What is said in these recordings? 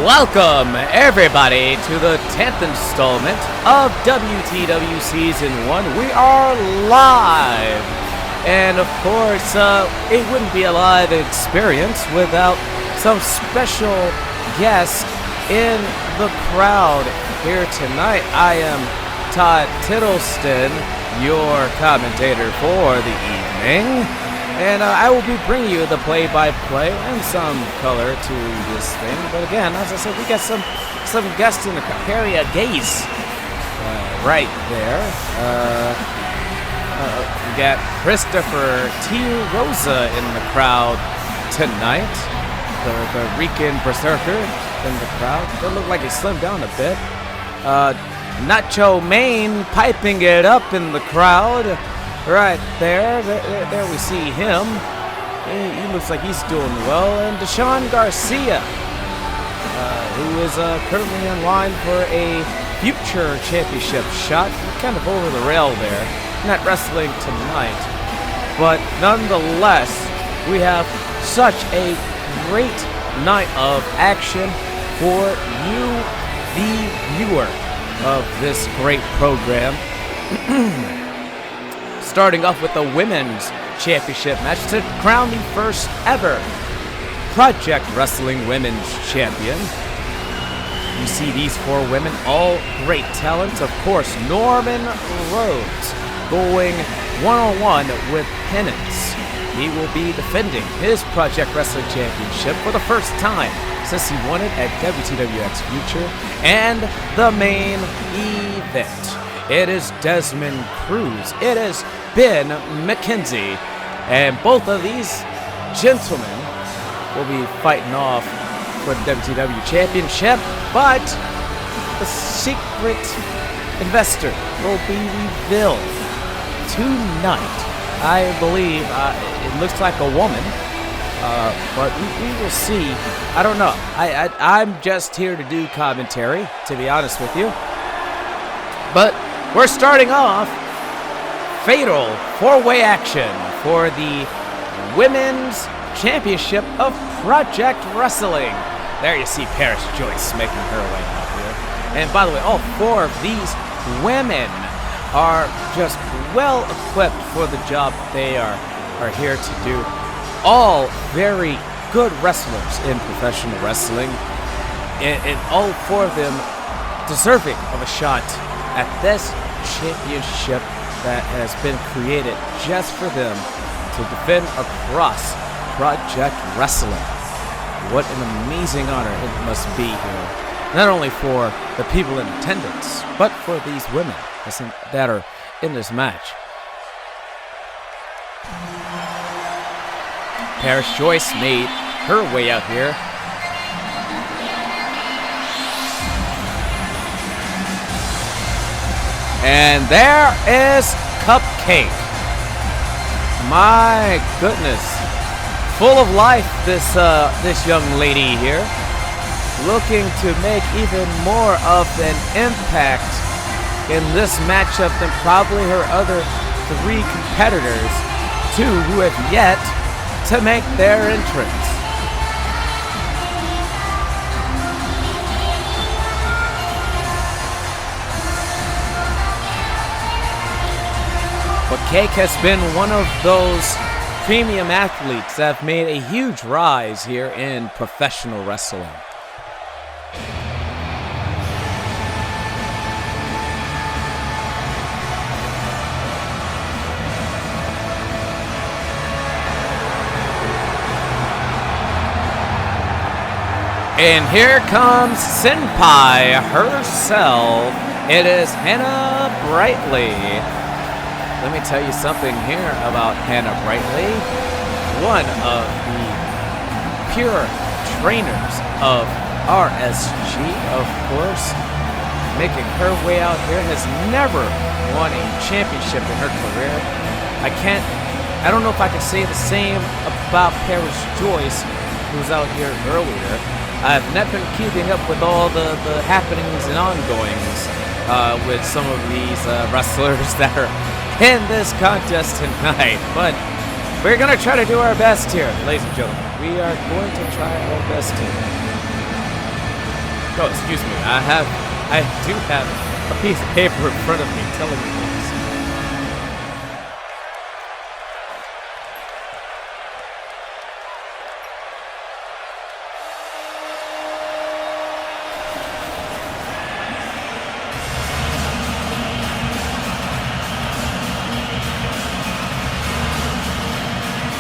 Welcome, everybody, to the 10th installment of WTW Season 1. We are live! And, of course, it wouldn't be a live experience without some special guests in the crowd here tonight. I am Todd Tiddleston, your commentator for the evening. And I will be bringing you the play-by-play and some color to this thing. But again, as I said, we got some guests in the crowd. Harry Gaze right there. We got Christopher T. Rosa in the crowd tonight. The Rican Berserker in the crowd. They look like he slimmed down a bit. Nacho Main piping it up in the crowd. Right there we see him. He looks like he's doing well. And Deshaun Garcia, who is currently in line for a future championship shot. Kind of over the rail there. Not wrestling tonight. But nonetheless, we have such a great night of action for you, the viewer of this great program. Starting off with the Women's Championship match to crown the first ever Project Wrestling Women's Champion. You see these four women, all great talents. Of course, Norman Rhodes going one-on-one with Penance. He will be defending his Project Wrestling Championship for the first time since he won it at WTWX Future. And the main event. It is Desmond Cruz. It is Ben McKenzie. And both of these gentlemen will be fighting off for the WTW Championship. But the secret investor will be revealed tonight. I believe it looks like a woman. But we will see. I don't know. I'm just here to do commentary, to be honest with you. But we're starting off fatal four-way action for the Women's Championship of Project Wrestling. There you see Paris Joyce making her way out here. And by the way, all four of these women are just well equipped for the job that they are here to do. All very good wrestlers in professional wrestling. And all four of them deserving of a shot at this championship that has been created just for them to defend across Project Wrestling. What an amazing honor it must be here, not only for the people in attendance, but for these women that are in this match. Paris Joyce made her way out here. And there is Cupcake. My goodness. Full of life, this young lady here. Looking to make even more of an impact in this matchup than probably her other three competitors, two who have yet to make their entrance. But Cake has been one of those premium athletes that have made a huge rise here in professional wrestling. And here comes Senpai herself. It is Hannah Brightly. let me tell you something here about Hannah Brightly, one of the pure trainers of RSG, of course. Making her way out here, has never won a championship in her career. I don't know if I can say the same about Paris Joyce, who was out here earlier. I've not been keeping up with all the happenings and ongoings with some of these wrestlers that are in this contest tonight, but we're going to try to do our best here, ladies and gentlemen. We are going to try our best here. Oh, excuse me, I do have a piece of paper in front of me telling me this.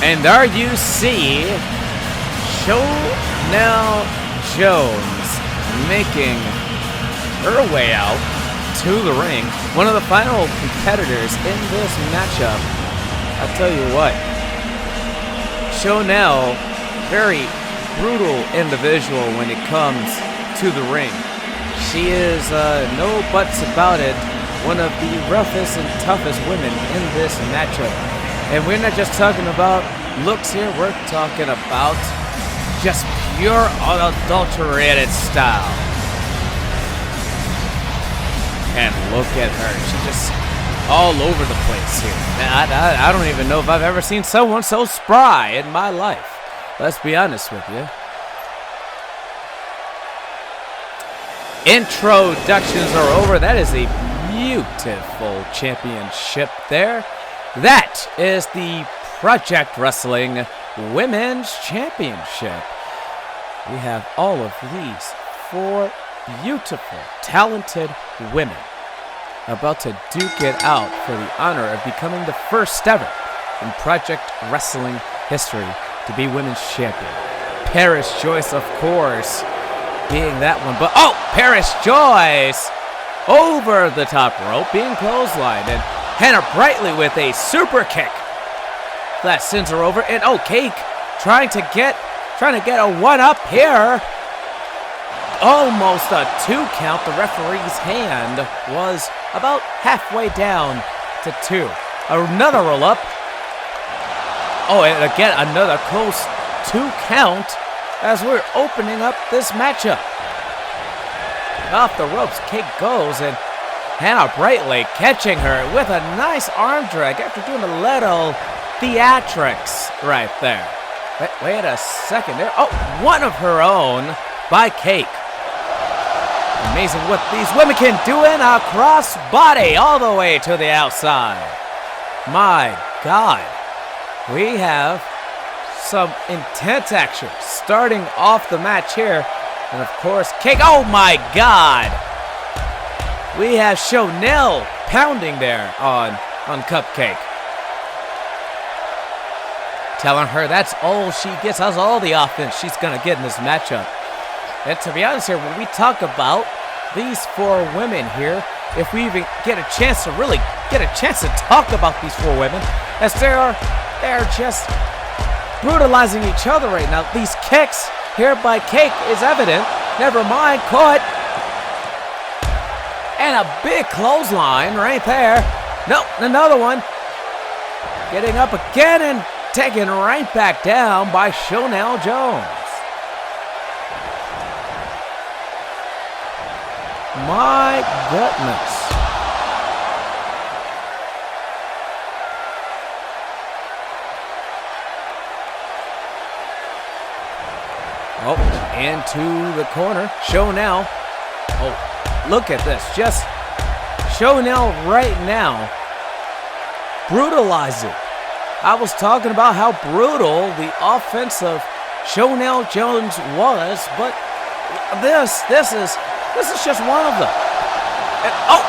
And there you see Chanel Jones making her way out to the ring. One of the final competitors in this matchup. I'll tell you what, Chanel, very brutal individual when it comes to the ring. She is, no buts about it, one of the roughest and toughest women in this matchup. And we're not just talking about looks here, we're talking about just pure unadulterated style. And look at her. She's just all over the place here. I don't even know if I've ever seen someone so spry in my life. Let's be honest with you. Introductions are over. That is a beautiful championship there. That is the Project Wrestling Women's Championship. We have all of these 4 beautiful, talented women about to duke it out for the honor of becoming the first ever in Project Wrestling history to be women's champion. Paris Joyce, of course, being that one. But, oh, Paris Joyce over the top rope, being clotheslined. And Hannah Brightly with a super kick that sends her over. And, oh, Cake trying to get a one-up here. Almost a 2 count. The referee's hand was about halfway down to 2. Another roll up. Oh, and again, another close 2 count as we're opening up this matchup. Off the ropes, Cake goes, and Hannah Brightly catching her with a nice arm drag after doing a little theatrics right there. Wait a second there. Oh, one of her own by Cake. Amazing what these women can do in a cross body all the way to the outside. My God. We have some intense action starting off the match here. And of course, Cake. Oh my God. We have Chanel pounding there on Cupcake. Telling her that's all she gets. That's all the offense she's going to get in this matchup. And to be honest here, when we talk about these 4 women here, if we even get a chance to really get a chance to talk about these 4 women, as they're just brutalizing each other right now. These kicks here by Cake is evident. Never mind, caught. And a big clothesline right there. Nope, another one. Getting up again and taken right back down by Chanel Jones. My goodness. Oh, into the corner. Chanel. Oh, look at this. Just Chanel right now brutalizing. I was talking about how brutal the offense of Chanel Jones was, but this is just one of them. And, oh,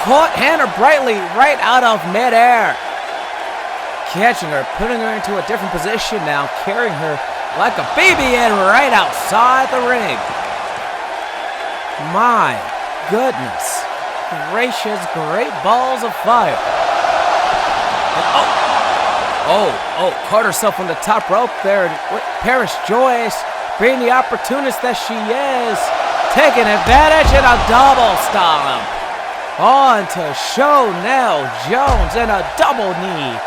caught Hannah Brightly right out of midair. Catching her, putting her into a different position now, carrying her like a baby and right outside the ring. My goodness gracious, great balls of fire. Caught herself on the top rope there. Paris Joyce, being the opportunist that she is, taking advantage and a double stomp. On to Chanel Jones and a double knee.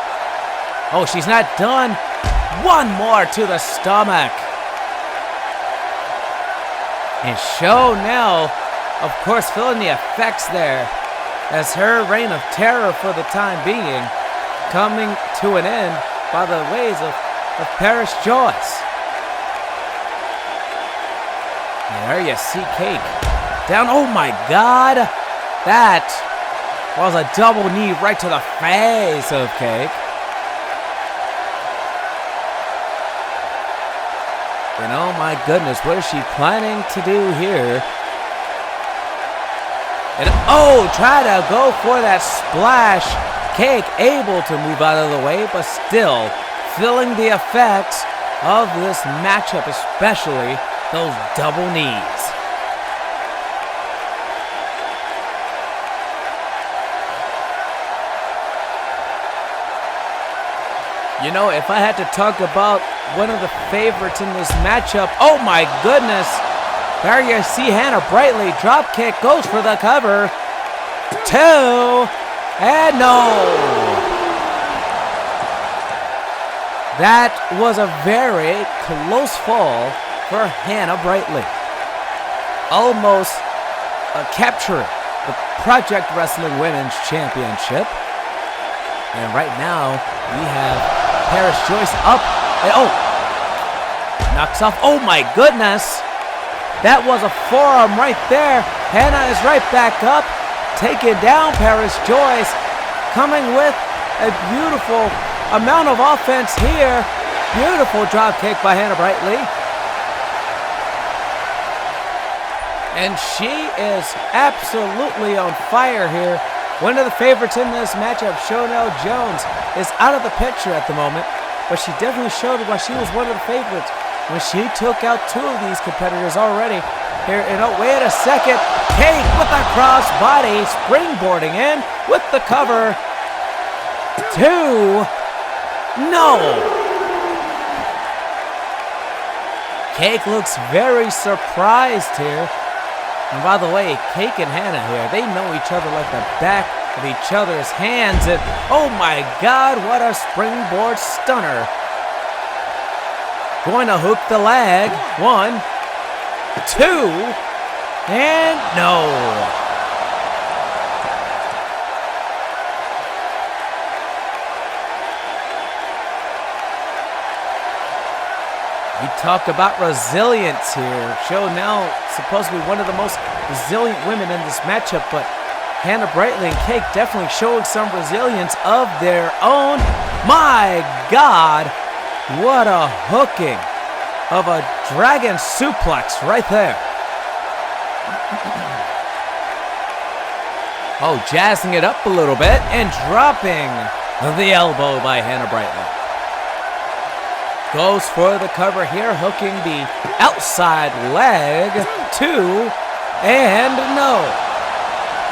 Oh, she's not done. One more to the stomach. And Chanel, of course, feeling the effects there as her reign of terror for the time being coming to an end by the ways of Paris Joyce. And there you see Cake down. Oh my God, that was a double knee right to the face of Cake. And oh my goodness, what is she planning to do here? And try to go for that splash. Cake able to move out of the way, but still feeling the effects of this matchup, especially those double knees. You know, if I had to talk about one of the favorites in this matchup, oh my goodness, there you see Hannah Brightly, drop kick, goes for the cover. 2, and no. That was a very close fall for Hannah Brightly. Almost capturing the Project Wrestling Women's Championship. And right now, we have Paris Joyce up. And knocks off. Oh my goodness. That was a forearm right there. Hannah is right back up. Taking down Paris Joyce. Coming with a beautiful amount of offense here. Beautiful drop kick by Hannah Brightly. And she is absolutely on fire here. One of the favorites in this matchup, Chanel Jones, is out of the picture at the moment, but she definitely showed why she was one of the favorites when she took out 2 of these competitors already. Here, and wait a second. Cake with a crossbody, springboarding in with the cover. 2. No. Cake looks very surprised here. And by the way, Cake and Hannah here, they know each other like the back of each other's hands. And oh my God, what a springboard stunner. Going to hook the leg. 1, 2, and no. We talk about resilience here. Chanel supposed to be one of the most resilient women in this matchup, but Hannah Brightly and Cake definitely showing some resilience of their own. My God, what a hooking of a dragon suplex right there. Jazzing it up a little bit and dropping the elbow by Hannah Brightly. Goes for the cover here, hooking the outside leg. 2, and no.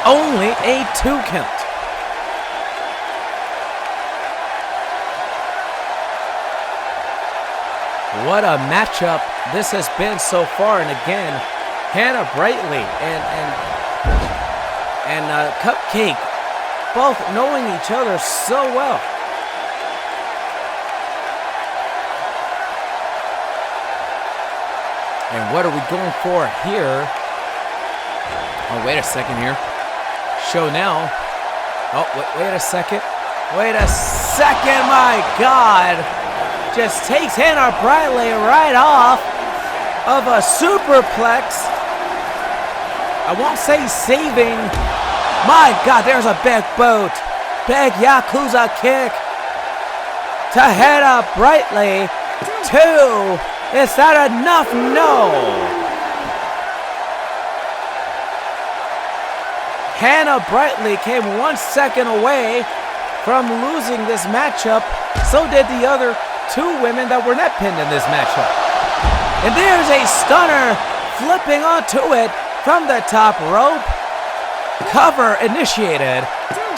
Only a 2 count. What a matchup this has been so far. And again, Hannah Brightly and Cupcake both knowing each other so well. And what are we going for here? Wait a second here. Chanel. Wait a second. Wait a second, my God. Just takes Hannah Brightly right off of a superplex. I won't say saving. My God, there's a big boot. Big Yakuza kick to Hannah Brightly. 2. Is that enough? No. Hannah Brightly came 1 second away from losing this matchup. So did the other 2 women that were not pinned in this matchup. And there's a stunner flipping onto it from the top rope. Cover initiated.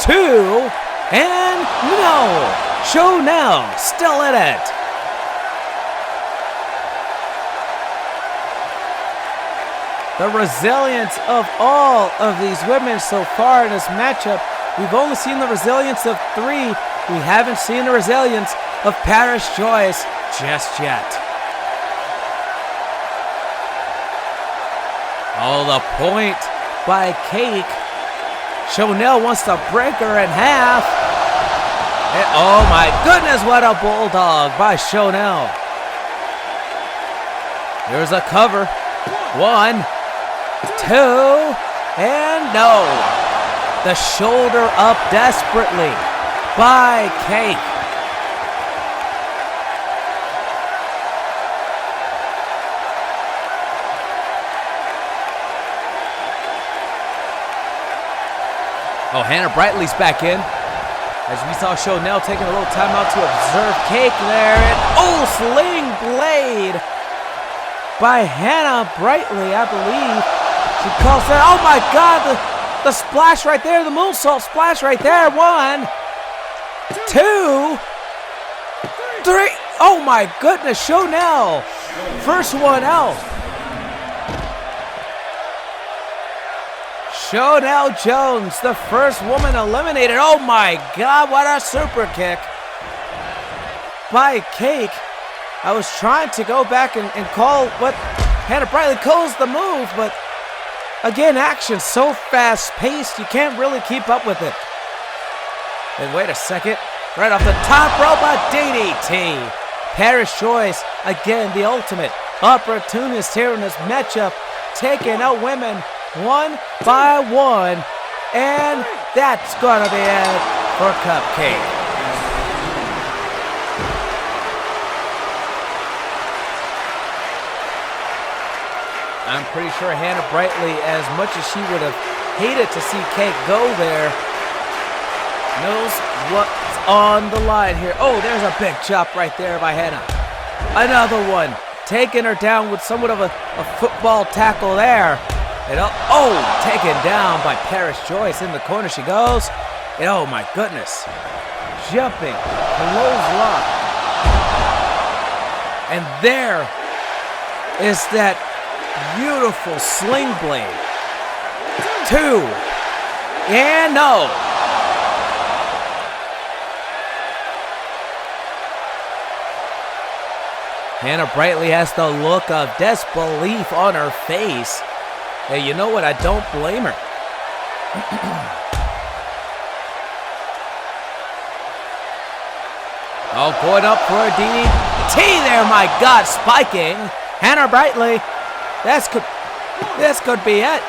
2, and no. Chanel still in it. The resilience of all of these women so far in this matchup. We've only seen the resilience of 3. We haven't seen the resilience of Paris Joyce just yet. Oh, the point by Cake. Chanel wants to break her in half. And, oh my goodness, what a bulldog by Chanel. Here's a cover. 1, 2, and no. The shoulder up desperately by Cake. Oh, Hannah Brightly's back in. As we saw Chanel taking a little time out to observe Cake there. And oh, sling blade by Hannah Brightly, I believe. She calls that. Oh my God, the splash right there, the moonsault splash right there. 1, 2, 3. Oh my goodness, Chanel. First one out. Chanel Jones, the first woman eliminated. Oh my God, what a super kick by Cake. I was trying to go back and call what Hannah Brightly calls the move, but again, action so fast-paced, you can't really keep up with it. And wait a second, right off the top rope, a DDT. Paris Joyce, again, the ultimate opportunist here in this matchup, taking out women one by one, and that's gonna be it for Cupcake. I'm pretty sure Hannah Brightly, as much as she would have hated to see Cake go there, knows what's on the line here. Oh, there's a big chop right there by Hannah. Another one, taking her down with somewhat of a football tackle there. And taken down by Paris Joyce. In the corner she goes. And oh my goodness. Jumping. Close lock. And there is that beautiful sling blade. 2. And no. Hannah Brightly has the look of disbelief on her face. Hey, you know what? I don't blame her. Going up for a DDT there, my God, spiking. Hannah Brightly, this could be it.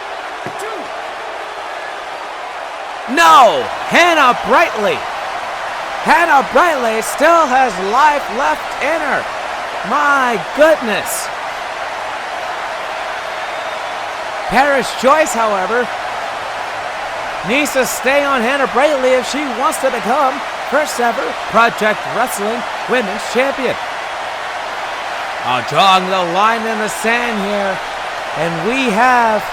No, Hannah Brightly still has life left in her. My goodness. Paris Joyce, however, needs to stay on Hannah Brightly if she wants to become first ever Project Wrestling Women's Champion. Drawing the line in the sand here, and we have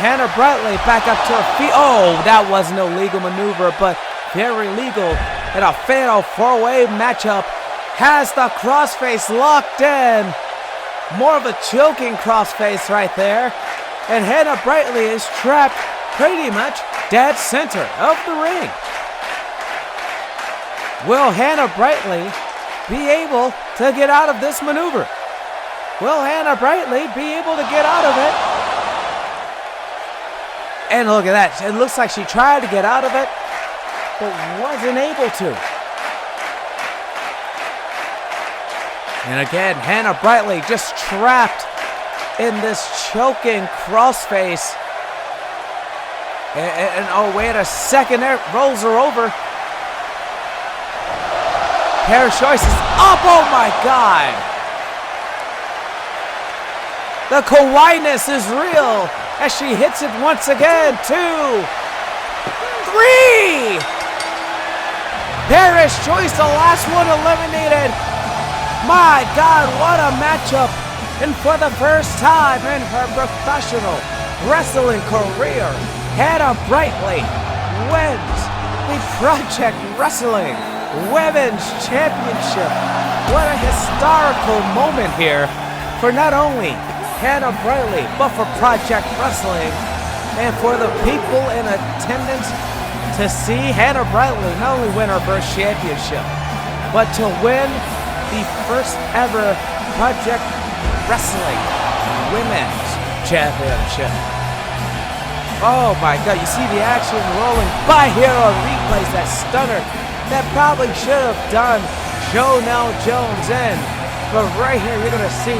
Hannah Brightly back up to her feet. Oh, that was no legal maneuver, but very legal in a fatal four-way matchup. Has the crossface locked in. More of a choking crossface right there. And Hannah Brightly is trapped pretty much dead center of the ring. Will Hannah Brightly be able to get out of this maneuver? Will Hannah Brightly be able to get out of it? And look at that. It looks like she tried to get out of it, but wasn't able to. And again, Hannah Brightly just trapped in this choking crossface. And oh, wait a second there. Rolls her over. Paris Joyce is up. Oh, my God. The kawaii-ness is real as she hits it once again. 2, 3. Paris Joyce, the last one eliminated. My God, what a matchup. And for the first time in her professional wrestling career, Hannah Brightly wins the Project Wrestling Women's Championship. What a historical moment here for not only Hannah Brightly, but for Project Wrestling and for the people in attendance to see Hannah Brightly not only win her first championship, but to win the first ever Project Wrestling Women's Championship. Oh my God, you see the action rolling by here on replays, that stunner that probably should have done Jonelle Jones in. But right here, you're gonna see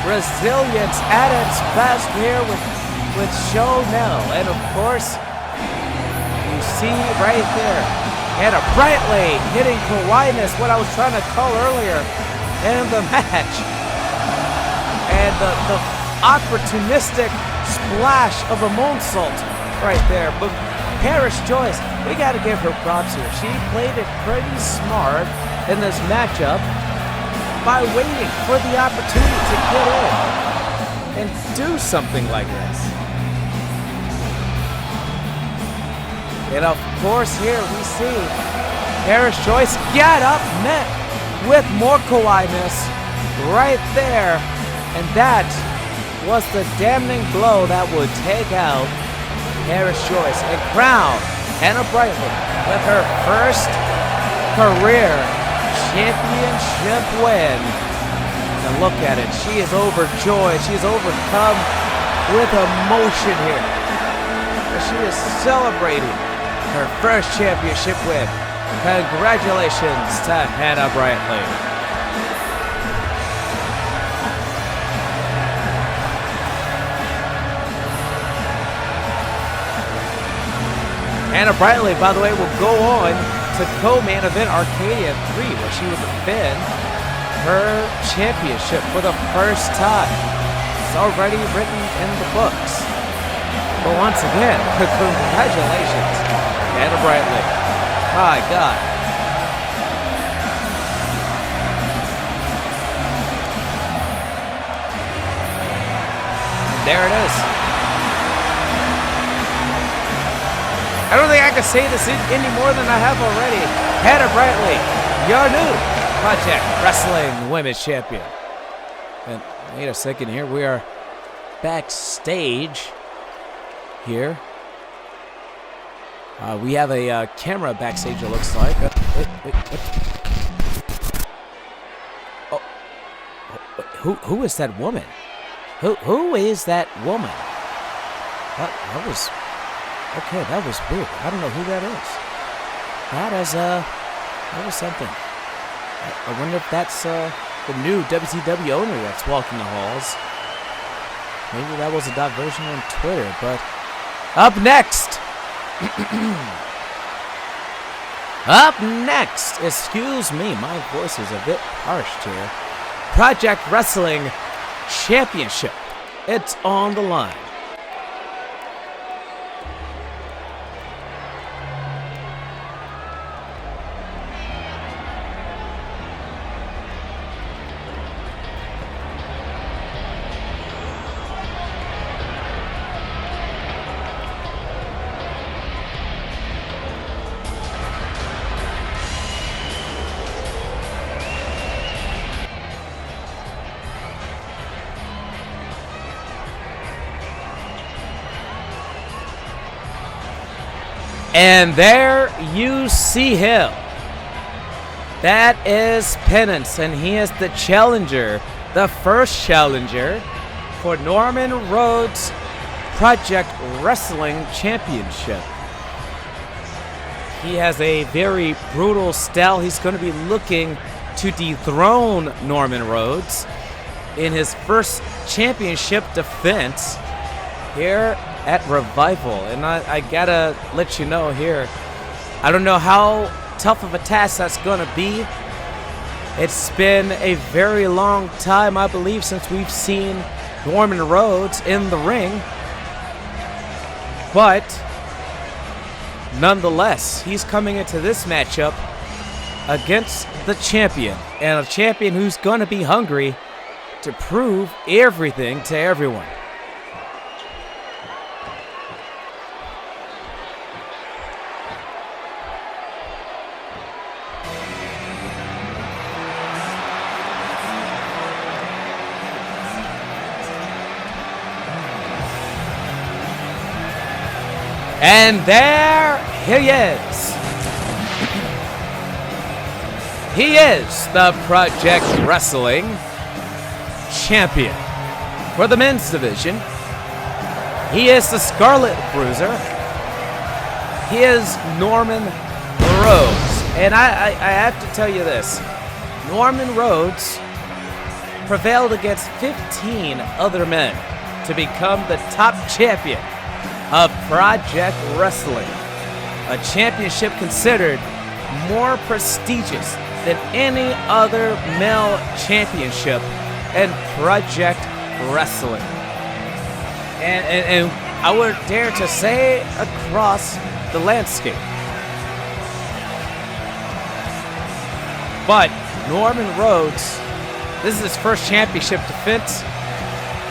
resilience at its best here with Jonelle. And of course, you see right there, Hannah Brightly hitting Kawhi-ness, what I was trying to call earlier in the match. And the opportunistic splash of a moonsault right there. But Paris Joyce, we got to give her props here. She played it pretty smart in this matchup by waiting for the opportunity to get in and do something like this. And of course here we see Paris Joyce get up, met with more Kawhi-ness right there. And that was the damning blow that would take out Paris Joyce and crown Hannah Brightly with her first career championship win. And look at it, she is overjoyed, she is overcome with emotion here. And she is celebrating her first championship win. Congratulations to Hannah Brightly. Hannah Brightly, by the way, will go on to co-main event Arcadia 3, where she will defend her championship for the first time. It's already written in the books. But once again, congratulations, Hannah Brightly. My God. There it is. I don't think I can say this any more than I have already. Hannah Brightly, your new Project Wrestling Women's Champion. And wait a second here. We are backstage here. We have a camera backstage, it looks like. Oh, who is that woman? Who is that woman? That was... Okay, that was weird. I don't know who that is. That was something. I wonder if that's the new WTW owner that's walking the halls. Maybe that was a diversion on Twitter, but up next. Up next, excuse me, my voice is a bit harsh here. Project Wrestling Championship. It's on the line. And there you see him. That is Penance, and he is the challenger, the first challenger for Norman Rhodes Project Wrestling Championship. He has a very brutal style. He's going to be looking to dethrone Norman Rhodes in his first championship defense here at Revival. And I gotta let you know here, I don't know how tough of a task that's gonna be. It's been a very long time, I believe, since we've seen Norman Rhodes in the ring. But nonetheless, he's coming into this matchup against the champion, and a champion who's gonna be hungry to prove everything to everyone. And there he is. He is the Project Wrestling champion for the men's division. He is the Scarlet Bruiser. He is Norman Rhodes. And I have to tell you this. Norman Rhodes prevailed against 15 other men to become the top champion of Project Wrestling, a championship considered more prestigious than any other male championship in Project Wrestling. And I would dare to say across the landscape. But Norman Rhodes, this is his first championship defense,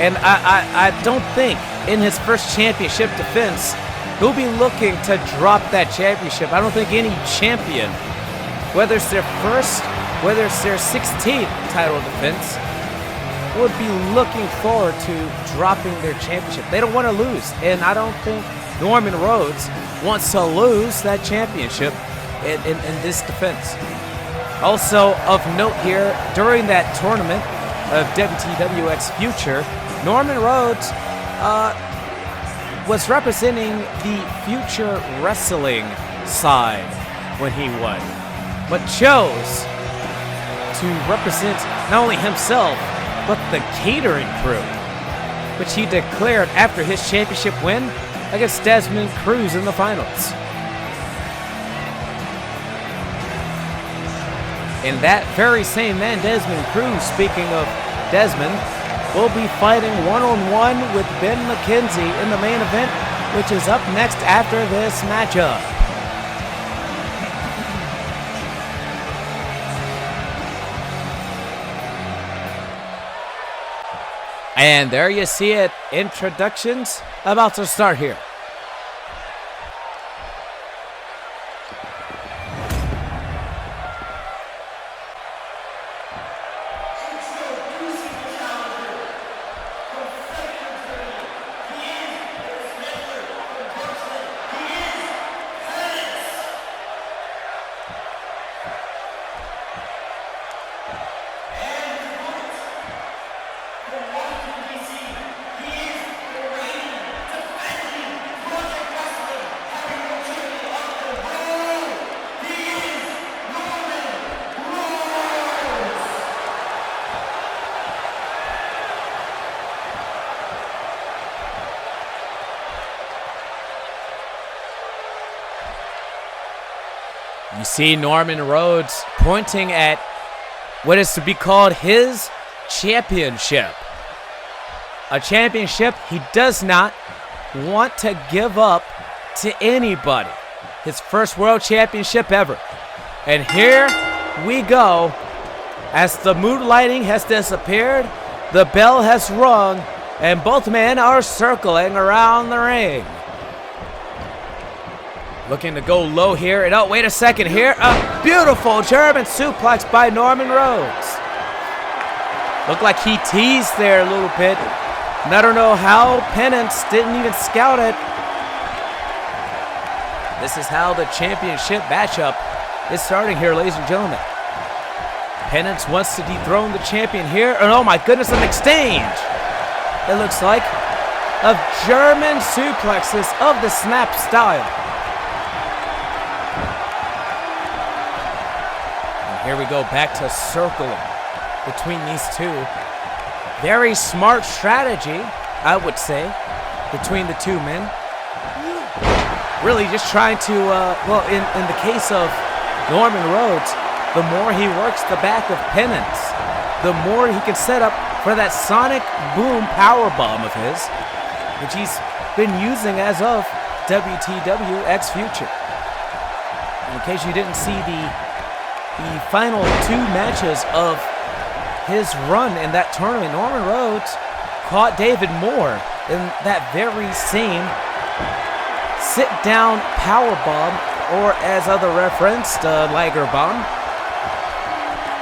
and I don't think in his first championship defense he'll be looking to drop that championship. I don't think any champion, whether it's their first, whether it's their 16th title defense, would be looking forward to dropping their championship. They don't want to lose, and I don't think Norman Rhodes wants to lose that championship in this defense. Also of note here, during that tournament of WTWX Future, Norman Rhodes was representing the Future Wrestling side when he won, but chose to represent not only himself, but the catering crew, which he declared after his championship win against Desmond Cruz in the finals. And that very same man, Desmond Cruz, speaking of Desmond, will be fighting one-on-one with Ben McKenzie in the main event, which is up next after this matchup. And there you see it. Introductions about to start here. You see Norman Rhodes pointing at what is to be called his championship. A championship he does not want to give up to anybody. His first world championship ever. And here we go. As the mood lighting has disappeared, the bell has rung, and both men are circling around the ring. Looking to go low here, and oh, wait a second here. A beautiful German suplex by Norman Rhodes. Looked like he teased there a little bit. And I don't know how Penance didn't even scout it. This is how the championship matchup is starting here, ladies and gentlemen. Penance wants to dethrone the champion here. And oh my goodness, an exchange. It looks like of German suplexes of the snap style. Here we go, back to circling between these two. Very smart strategy, I would say, between the two men. Really just trying to, well, in the case of Norman Rhodes, the more he works the back of Penance, the more he can set up for that sonic boom power bomb of his, which he's been using as of WTW X Future. In case you didn't see the final two matches of his run in that tournament, Norman Rhodes caught David Moore in that very same sit-down power bomb, or as other referenced, Liger bomb,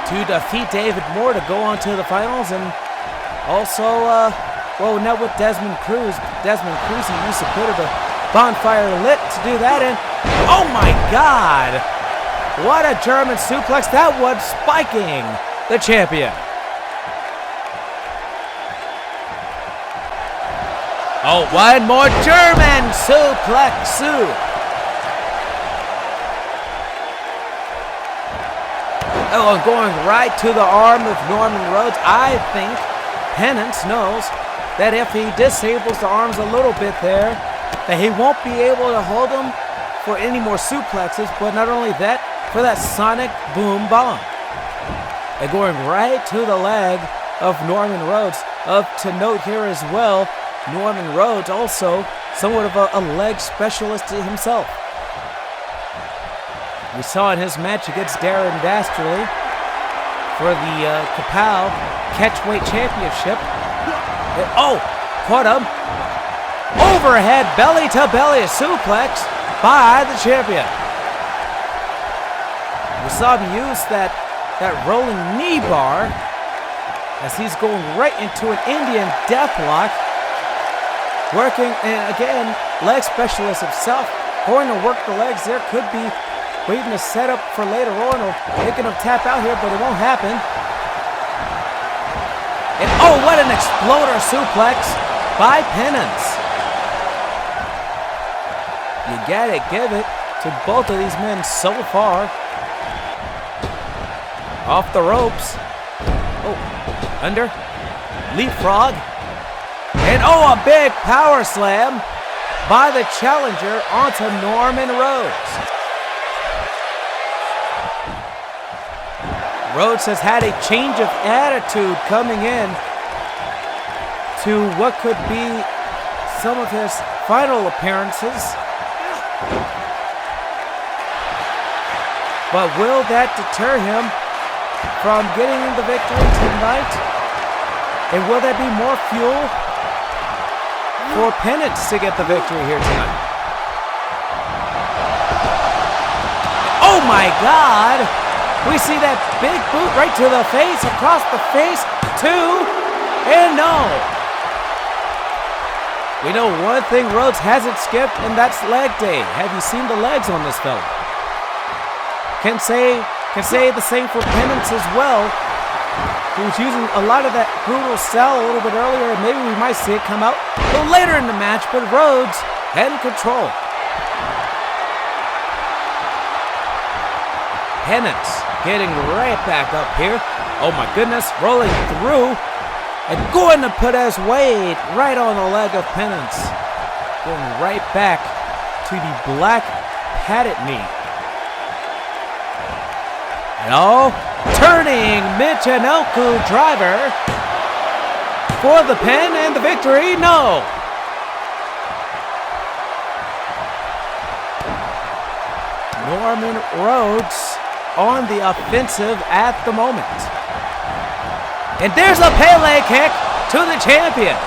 to defeat David Moore to go on to the finals. And also, well, now with Desmond Cruz, he used a bit of a bonfire lit to do that, and oh my God! What a German suplex. That was spiking the champion. Oh, one more German suplex. Oh, going right to the arm of Norman Rhodes. I think Penance knows that if he disables the arms a little bit there, that he won't be able to hold them for any more suplexes, but not only that, for that sonic boom bomb. And going right to the leg of Norman Rhodes. To note here as well, Norman Rhodes also somewhat of a leg specialist himself. We saw in his match against Darren Dastardly for the Kapow Catchweight Championship. Caught him. Overhead belly-to-belly suplex by the champion. We saw him use that rolling knee bar as he's going right into an Indian deathlock. Working, and again, leg specialist himself, going to work the legs there. Could be waiting to set up for later on or making him tap out here, but it won't happen. And oh, what an exploder suplex by Penance. You gotta give it to both of these men so far. Off the ropes. Oh, under. Leapfrog. And oh, a big power slam by the challenger onto Norman Rhodes. Rhodes has had a change of attitude coming in to what could be some of his final appearances. But will that deter him from getting the victory tonight? And will there be more fuel for Penance to get the victory here tonight? Oh my God! We see that big boot right to the face, across the face, 2, and no! We know one thing Rhodes hasn't skipped, and that's leg day. Have you seen the legs on this fella? Can say the same for Penance as well. He was using a lot of that brutal style a little bit earlier, and maybe we might see it come out a little later in the match, but Rhodes had in control. Penance getting right back up here. Oh my goodness, rolling through and going to put his weight right on the leg of Penance. Going right back to the black padded knee. And oh, turning Michinoku driver for the pin and the victory. No. Norman Rhodes on the offensive at the moment. And there's a Pele kick to the champion.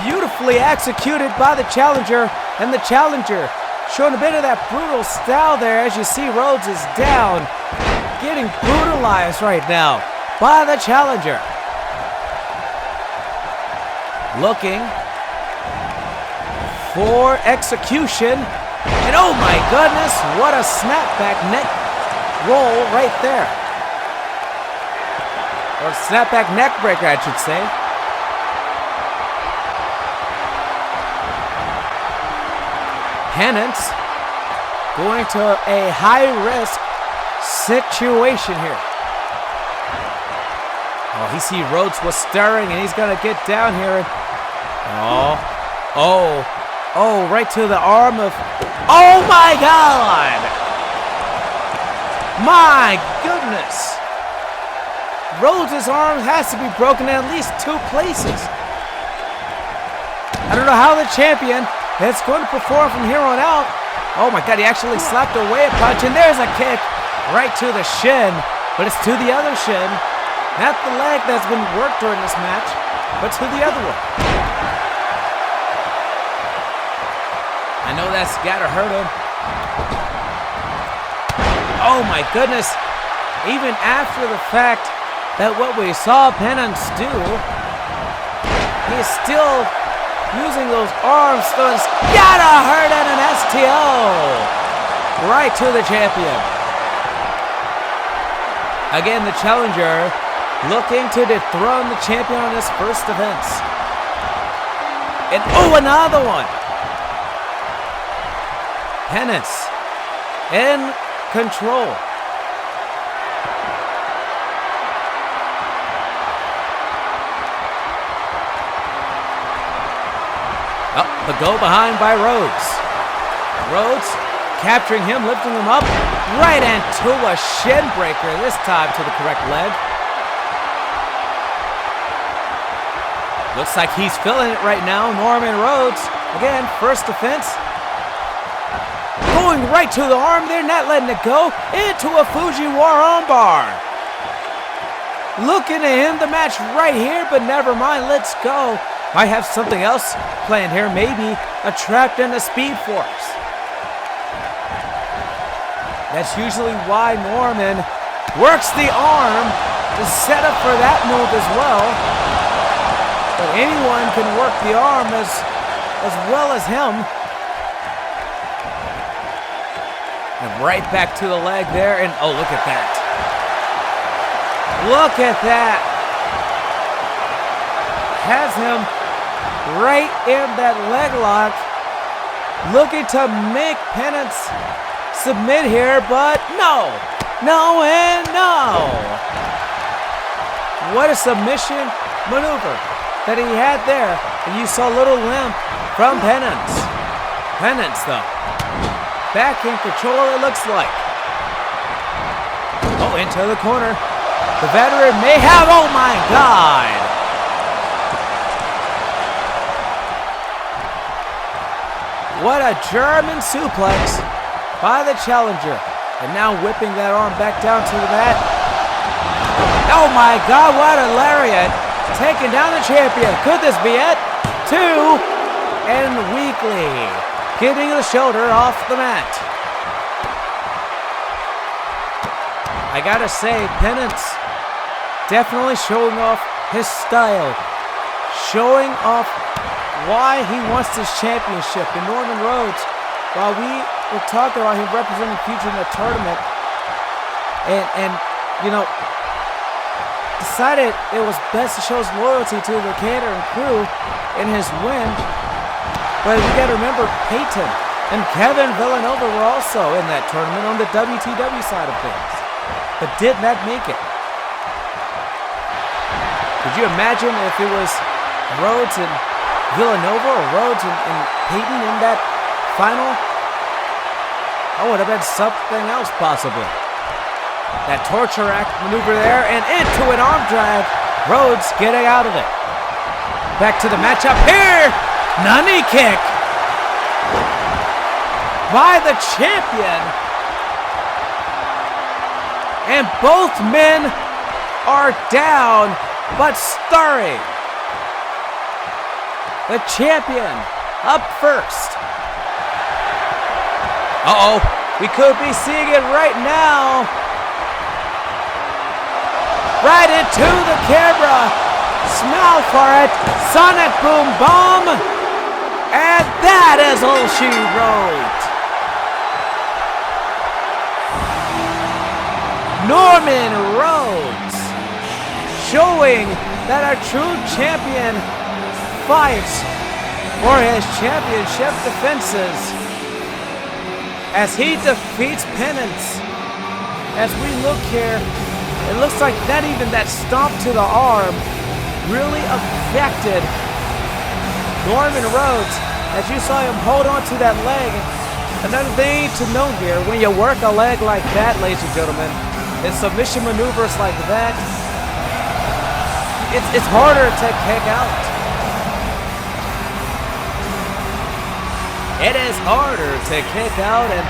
Beautifully executed by the challenger, and the challenger showing a bit of that brutal style there. As you see, Rhodes is down, getting brutalized right now by the challenger. Looking for execution. And oh my goodness, what a snapback neck roll right there. Or snapback neck breaker, I should say. Penance going to a high-risk situation here. Oh, he see Rhodes was stirring, and he's going to get down here. Oh, right to the arm of... Oh, my God! My goodness! Rhodes' arm has to be broken in at least 2 places. I don't know how the champion is going to perform from here on out. Oh my God, he actually slapped away a punch, and there's a kick right to the shin, but it's to the other shin. Not the leg that's been worked during this match, but to the other one. I know that's got to hurt him. Oh my goodness. Even after the fact that what we saw Penance do, he is still using those arm stunts. Gotta hurt in an STO. Right to the champion. Again, the challenger looking to dethrone the champion on his first defense. And another one. Penance in control. The go behind by Rhodes. Rhodes capturing him, lifting him up, right into a shin breaker, this time to the correct leg. Looks like he's feeling it right now, Norman Rhodes. Again, first defense. Going right to the arm there, not letting it go, into a Fujiwara armbar. Looking to end the match right here, but never mind, let's go. Might have something else planned here, maybe a trap in the Speed Force. That's usually why Norman works the arm to set up for that move as well. But anyone can work the arm as well as him. And right back to the leg there, and oh, look at that. Look at that. Has him right in that leg lock. Looking to make Penance submit here, but no. No and no. What a submission maneuver that he had there. And you saw a little limp from Penance. Penance, though, back in control, it looks like. Oh, into the corner. The veteran may have, oh my God. What a German suplex by the challenger. And now whipping that arm back down to the mat. Oh my God, what a lariat. Taking down the champion. Could this be it? 2 and weakly. Getting the shoulder off the mat. I gotta say, Penance definitely showing off his style. Showing off why he wants this championship. And Norman Rhodes, while we were talking about him representing Future in the tournament, and you know, decided it was best to show his loyalty to the catering crew in his win. But we got to remember, Peyton and Kevin Villanova were also in that tournament on the WTW side of things, but did not make it. Could you imagine if it was Rhodes and Villanova or Rhodes and Peyton in that final? That would have been something else possibly. That torture act maneuver there and into an arm drag. Rhodes getting out of it. Back to the matchup here. Nani kick by the champion. And both men are down but stirring. The champion up first. Uh-oh, we could be seeing it right now. Right into the camera. Smell for it. Sonic boom bomb. And that is all she wrote. Norman Rhodes showing that our true champion fights for his championship defenses as he defeats Penance. As we look here, it looks like not even that stomp to the arm really affected Norman Rhodes, as you saw him hold on to that leg. Another thing to note here, when you work a leg like that, ladies and gentlemen, in submission maneuvers like that, it's harder to kick out. It is harder to kick out, and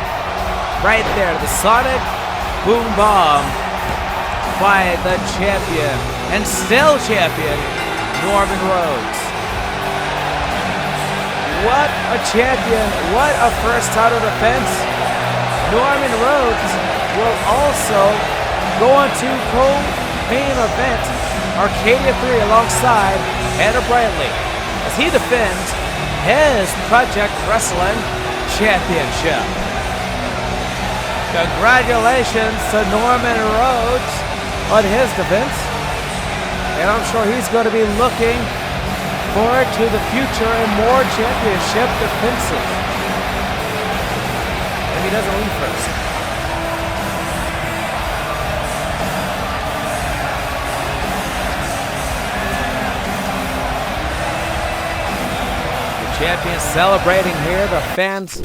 right there, the Sonic Boom Bomb by the champion, and still champion, Norman Rhodes. What a champion, what a first title defense. Norman Rhodes will also go on to co-main event Arcadia 3 alongside Anna Bradley as he defends his Project Wrestling Championship. Congratulations to Norman Rhodes on his defense. And I'm sure he's going to be looking forward to the future and more championship defenses. If he doesn't leave first. The champion celebrating here. The fans.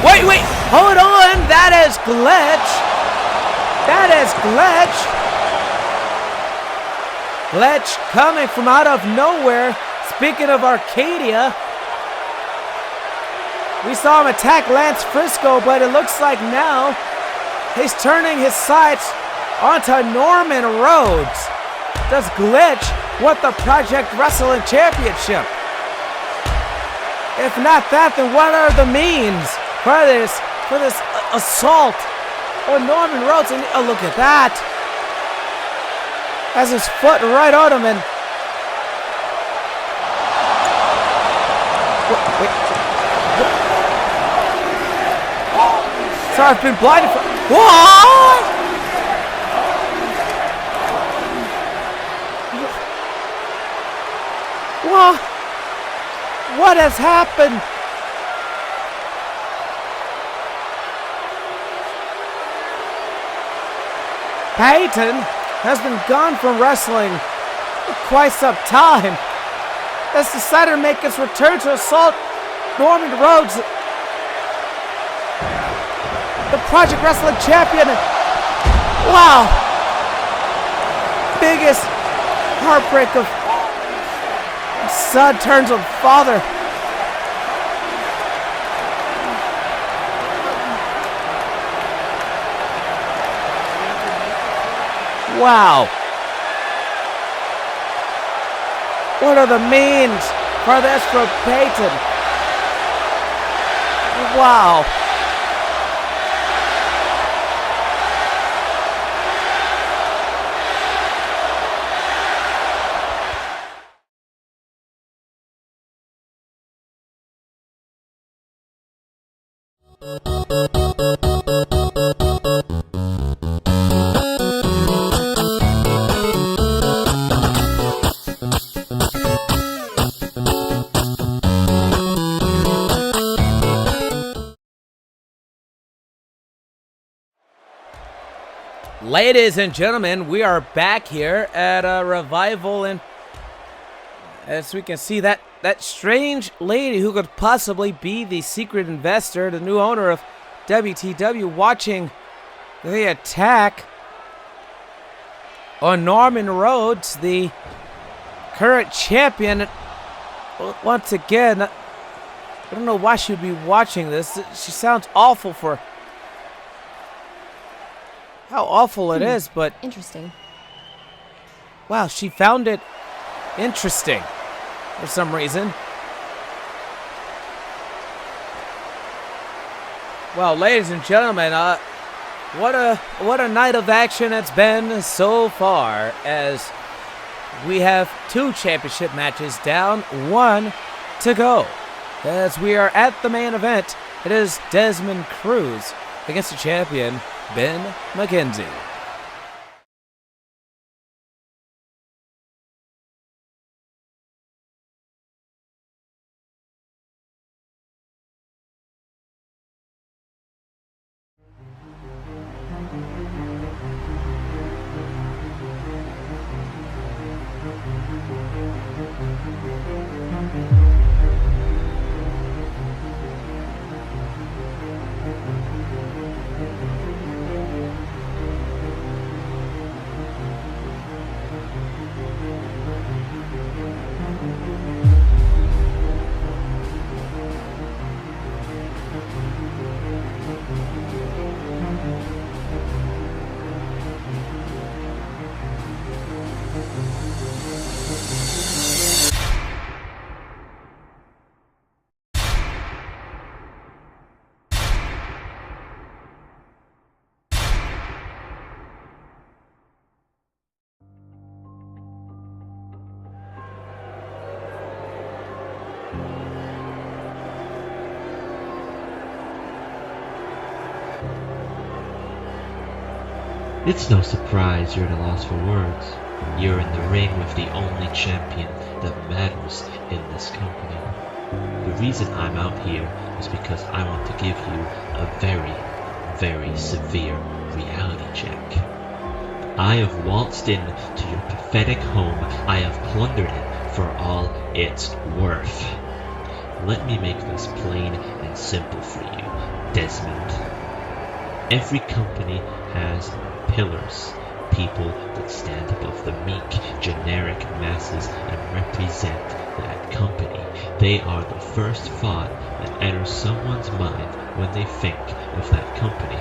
Wait, hold on. That is glitch. That is glitch. Glitch coming from out of nowhere. Speaking of Arcadia, we saw him attack Lance Frisco, but it looks like now he's turning his sights onto Norman Rhodes. Does Glitch want the Project Wrestling Championship? If not that, then what are the means for this assault on Norman Rhodes? And oh, look at that. Has his foot right on him and wait. Sorry, I've been blinded for what? What has happened? Peyton has been gone from wrestling for quite some time. Has decided to make his return to assault Norman Rhodes, the Project Wrestling Champion. Wow! Biggest heartbreak of son turns on father. Wow. What are the means for this for Peyton? Wow. Ladies and gentlemen, we are back here at a Revival, and as we can see, that strange lady who could possibly be the secret investor, the new owner of WTW, watching the attack on Norman Rhodes, the current champion. Once again, I don't know why she would be watching this. She sounds awful for how awful it is, but interesting. Wow, she found it interesting for some reason. Well, ladies and gentlemen, what a night of action it's been so far, as we have 2 championship matches down, 1 to go. As we are at the main event, it is Desmond Cruz against the champion Ben McKenzie. It's no surprise you're at a loss for words. You're in the ring with the only champion that matters in this company. The reason I'm out here is because I want to give you a very, very severe reality check. I have waltzed in to your pathetic home. I have plundered it for all it's worth. Let me make this plain and simple for you, Desmond. Every company has pillars, people that stand above the meek, generic masses and represent that company. They are the first thought that enters someone's mind when they think of that company.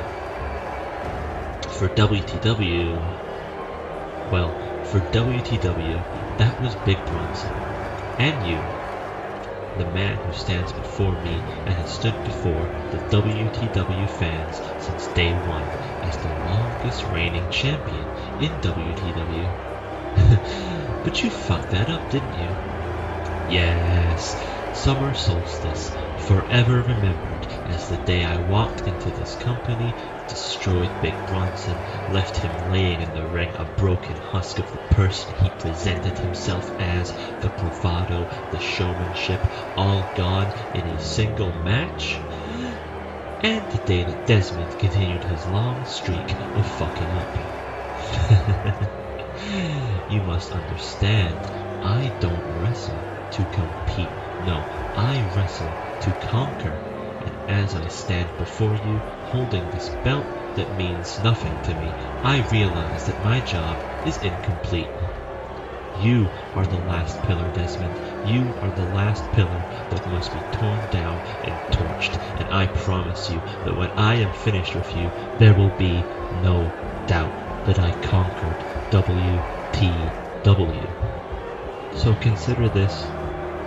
For WTW, that was Big Bronson. And you, the man who stands before me and has stood before the WTW fans since day one as the longest reigning champion in WTW. But you fucked that up, didn't you? Yes, summer solstice, forever remembered as the day I walked into this company, destroyed Big Bronson, left him laying in the ring a broken husk of the person he presented himself as, the bravado, the showmanship, all gone in a single match. And the day that Desmond continued his long streak of fucking up. You must understand, I don't wrestle to compete. No, I wrestle to conquer. And as I stand before you, holding this belt that means nothing to me, I realize that my job is incomplete. You are the last pillar, Desmond. You are the last pillar that must be torn down and torched. And I promise you that when I am finished with you, there will be no doubt that I conquered WTW. So consider this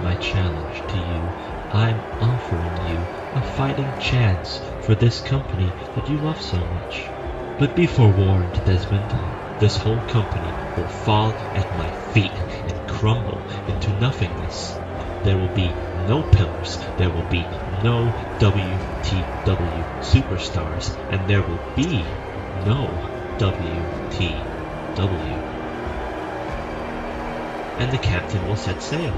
my challenge to you. I'm offering you a fighting chance for this company that you love so much. But be forewarned, Desmond, this whole company will fall at my feet and crumble into nothingness. There will be no pillars, there will be no WTW superstars, and there will be no WTW. And the captain will set sail,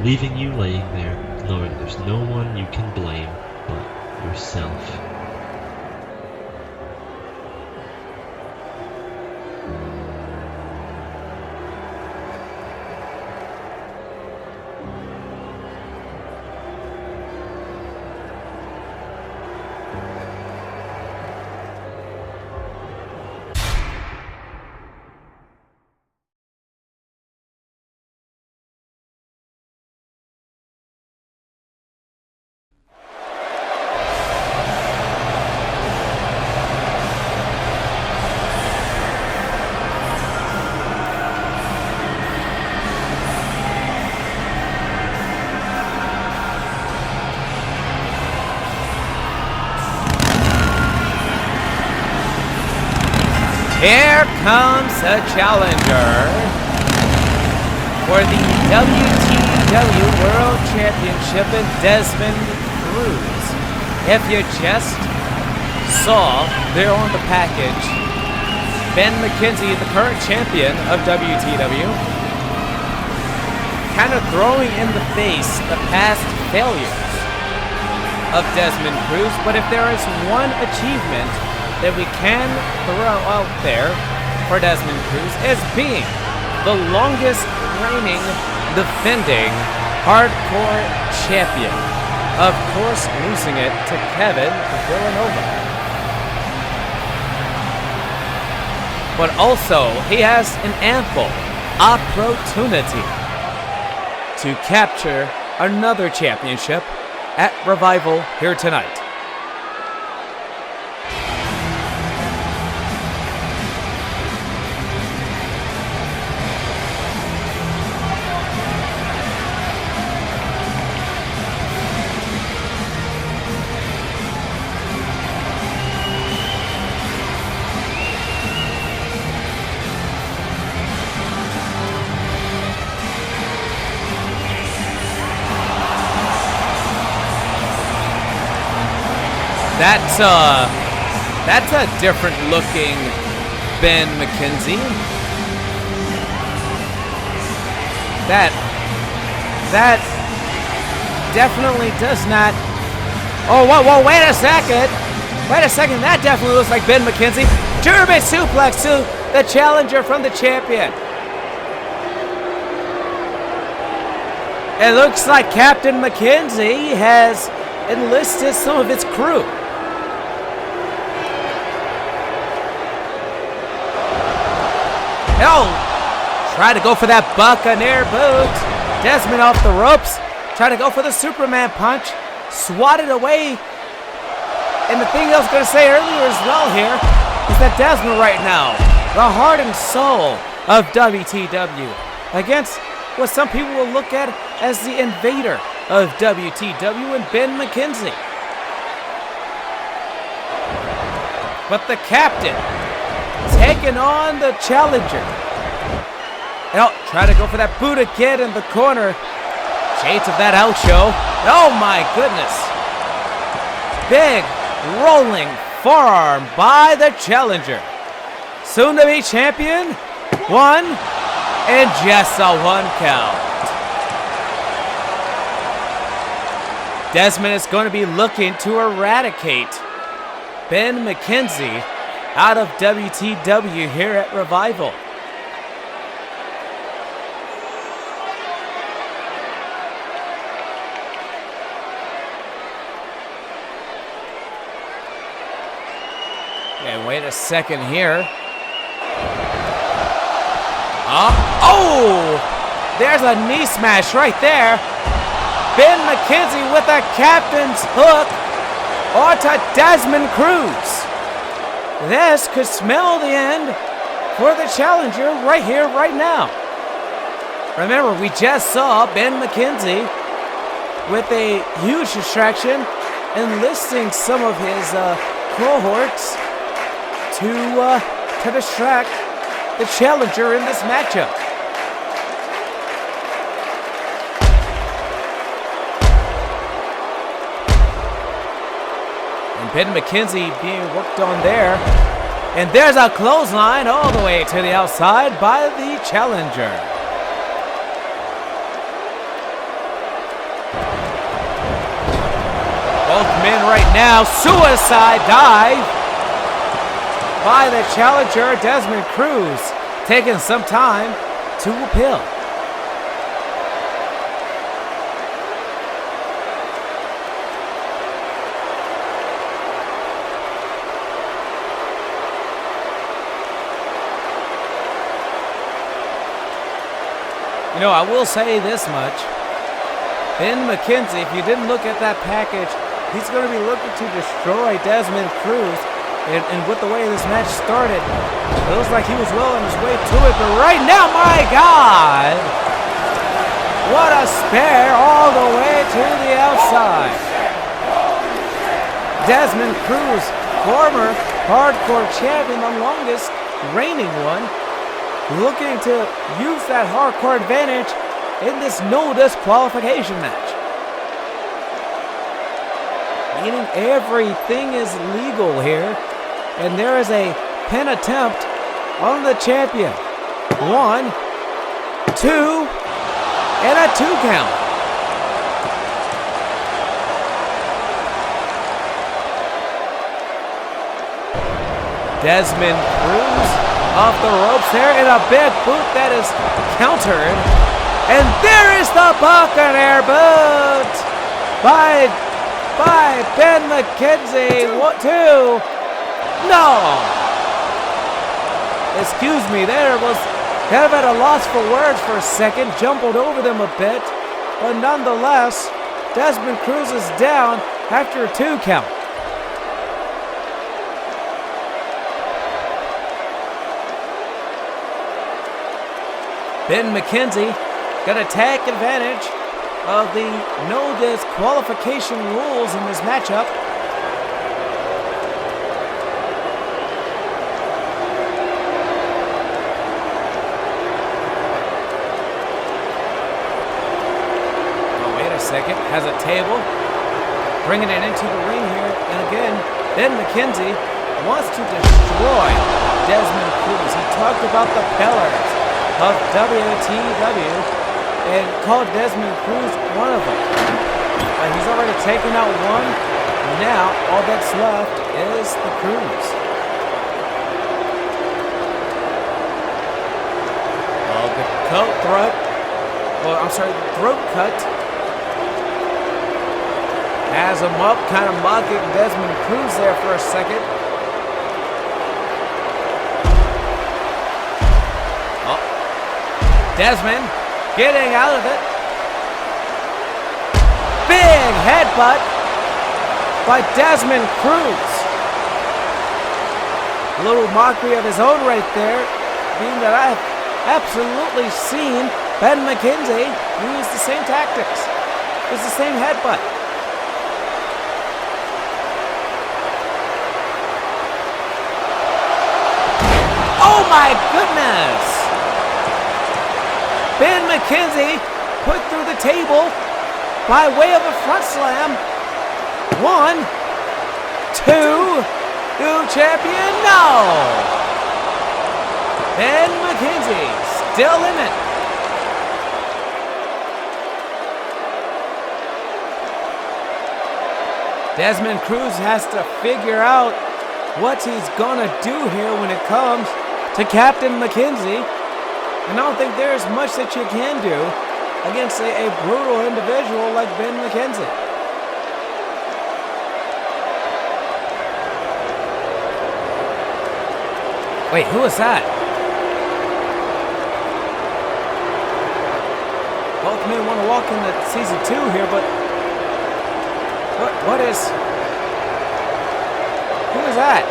leaving you laying there, knowing there's no one you can blame but yourself. Here comes a challenger for the WTW World Championship in Desmond Cruz. If you just saw there on the package, Ben McKenzie, the current champion of WTW, kind of throwing in the face the past failures of Desmond Cruz. But if there is one achievement that we can throw out there for Desmond Cruz as being the longest reigning defending hardcore champion. Of course, losing it to Kevin Villanova. But also, he has an ample opportunity to capture another championship at Revival here tonight. That's a different looking Ben McKenzie. That definitely does not... Oh, whoa, wait a second. Wait a second, that definitely looks like Ben McKenzie. German suplex to the challenger from the champion. It looks like Captain McKenzie has enlisted some of his crew. Oh, try to go for that Buccaneer boot. Desmond off the ropes. Try to go for the Superman punch. Swatted away. And the thing I was going to say earlier as well here is that Desmond right now, the heart and soul of WTW, against what some people will look at as the invader of WTW and Ben McKenzie. But the captain taking on the challenger. Oh, try to go for that boot again in the corner. Shades of that out show. Oh my goodness. Big rolling forearm by the challenger. Soon to be champion. One, and just a 1 count. Desmond is going to be looking to eradicate Ben McKenzie out of WTW here at Revival. Okay, wait a second here. Oh! There's a knee smash right there. Ben McKenzie with a captain's hook onto Desmond Cruz. This could smell the end for the challenger right here, right now. Remember, we just saw Ben McKenzie with a huge distraction enlisting some of his cohorts to distract the challenger in this matchup. And Ben McKenzie being worked on there. And there's a clothesline all the way to the outside by the challenger. Both men right now, suicide dive by the challenger, Desmond Cruz, taking some time to appeal. You know, I will say this much. Ben McKenzie, if you didn't look at that package, he's going to be looking to destroy Desmond Cruz. And with the way this match started, it looks like he was well on his way to it. But right now, my God, what a spare all the way to the outside. Desmond Cruz, former hardcore champion, the longest reigning one, looking to use that hardcore advantage in this no disqualification match. Meaning everything is legal here. And there is a pin attempt on the champion. 1, 2, and a 2 count. Desmond Cruz off the ropes there in a big boot that is countered. And there is the Buccaneer boot by Ben McKenzie. 2. No! Excuse me, there was kind of at a loss for words for a second, jumbled over them a bit, but nonetheless, Desmond Cruz is down after a 2 count. Ben McKenzie got to take advantage of the no disqualification rules in this matchup. Second, has a table, bringing it into the ring here, and again, Ben McKenzie wants to destroy Desmond Cruz. He talked about the pillars of WTW and called Desmond Cruz one of them. But he's already taken out one. Now all that's left is the Cruz. Oh, the throat cut. Has him up, kind of mocking Desmond Cruz there for a second. Oh, Desmond getting out of it. Big headbutt by Desmond Cruz. A little mockery of his own right there, being that I've absolutely seen Ben McKenzie use the same tactics. It's the same headbutt. Oh my goodness! Ben McKenzie put through the table by way of a front slam. 1, 2, new champion, no! Ben McKenzie still in it. Desmond Cruz has to figure out what he's gonna do here when it comes to Captain McKenzie. And I don't think there's much that you can do against a brutal individual like Ben McKenzie. Wait, who is that? Both men want to walk into season 2 here, but what is? Who is that?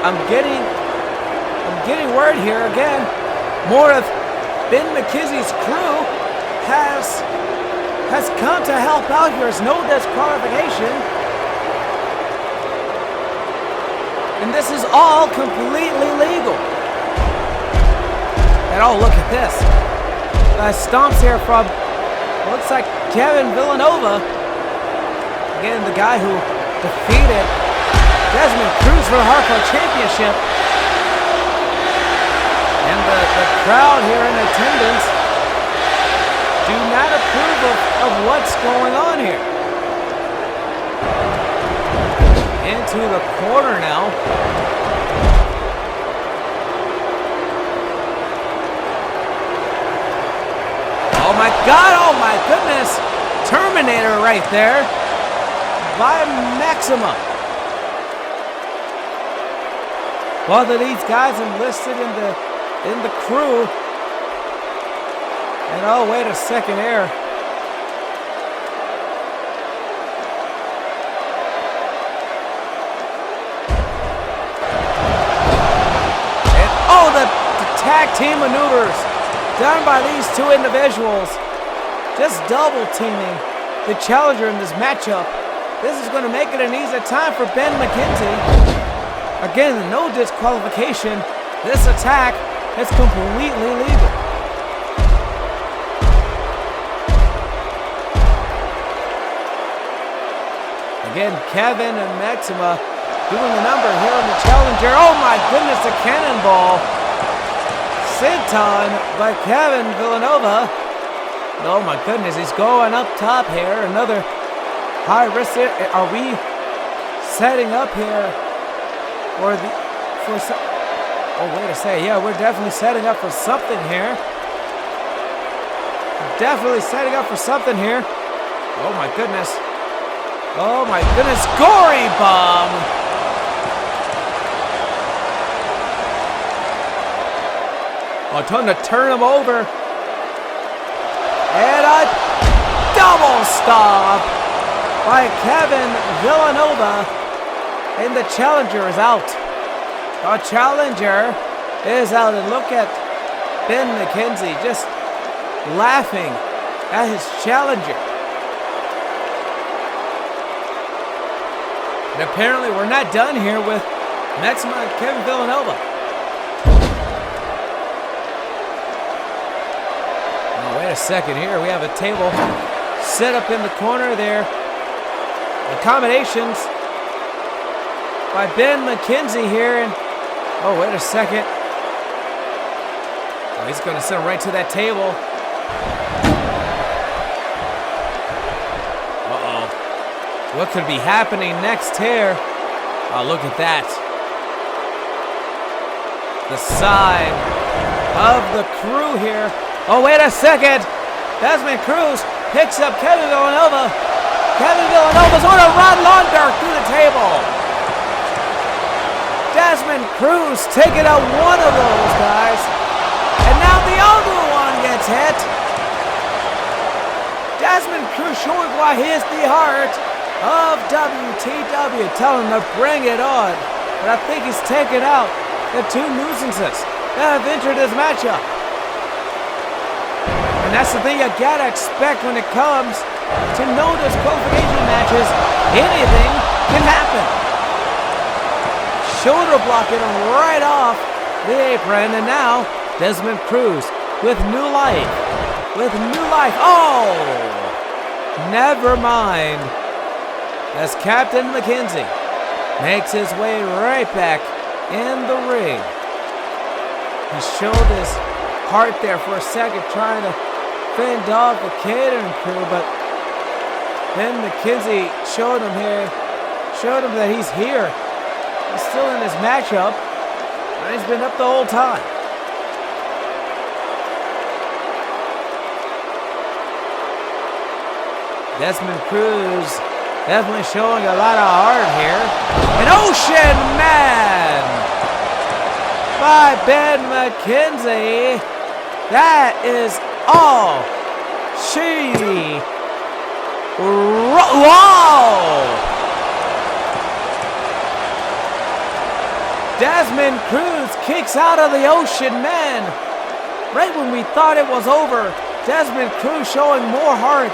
I'm getting word here again. More of Ben McKenzie's crew has come to help out here. There's no disqualification. And this is all completely legal. And oh, look at this. Stomps here from, looks like Kevin Villanova. Again, the guy who defeated Desmond Cruz for the Hardcore Championship. And the crowd here in attendance do not approve of what's going on here. Into the corner now. Oh my God, oh my goodness. Terminator right there by Maxima. Both of these guys enlisted in the crew. And oh, wait a second here. And oh, the tag team maneuvers done by these two individuals. Just double teaming the challenger in this matchup. This is going to make it an easy time for Ben McKenzie. Again, no disqualification. This attack is completely legal. Again, Kevin and Maxima doing the number here on the challenger. Oh my goodness, the cannonball. Senton by Kevin Villanova. Oh my goodness, he's going up top here. Another high risk. Are we setting up here for some? Oh, wait a second. Yeah, we're definitely setting up for something here. Definitely setting up for something here. Oh my goodness. Oh my goodness. Gory bomb. Oh, trying to turn him over. And a double stop by Kevin Villanova. And the challenger is out. The challenger is out. And look at Ben McKenzie just laughing at his challenger. And apparently we're not done here with Maxima and Kevin Villanova. Oh, wait a a second here. We have a table set up in the corner there. Accommodations by Ben McKenzie here. And oh, wait a second. Oh, he's going to send him right to that table. Uh-oh. What could be happening next here? Oh, look at that. The side of the crew here. Oh, wait a second. Desmond Cruz picks up Kevin Villanova. Kevin Villanova's on a run longer through the table. Desmond Cruz taking out one of those guys. And now the other one gets hit. Desmond Cruz showing why he is the heart of WTW, telling him to bring it on. But I think he's taken out the two nuisances that have entered this matchup. And that's the thing you gotta expect when it comes to no disqualification matches. Anything can happen. Shoulder blocking him right off the apron, and now Desmond Cruz with new life. With new life. Oh! Never mind. As Captain McKenzie makes his way right back in the ring. He showed his heart there for a second, trying to fend off the catering crew, but then McKenzie showed him that he's here. He's still in this matchup, and he's been up the whole time. Desmond Cruz definitely showing a lot of heart here. An Ocean Man by Ben McKenzie. That is all she whoa! Desmond Cruz kicks out of the Ocean Man. Right when we thought it was over, Desmond Cruz showing more heart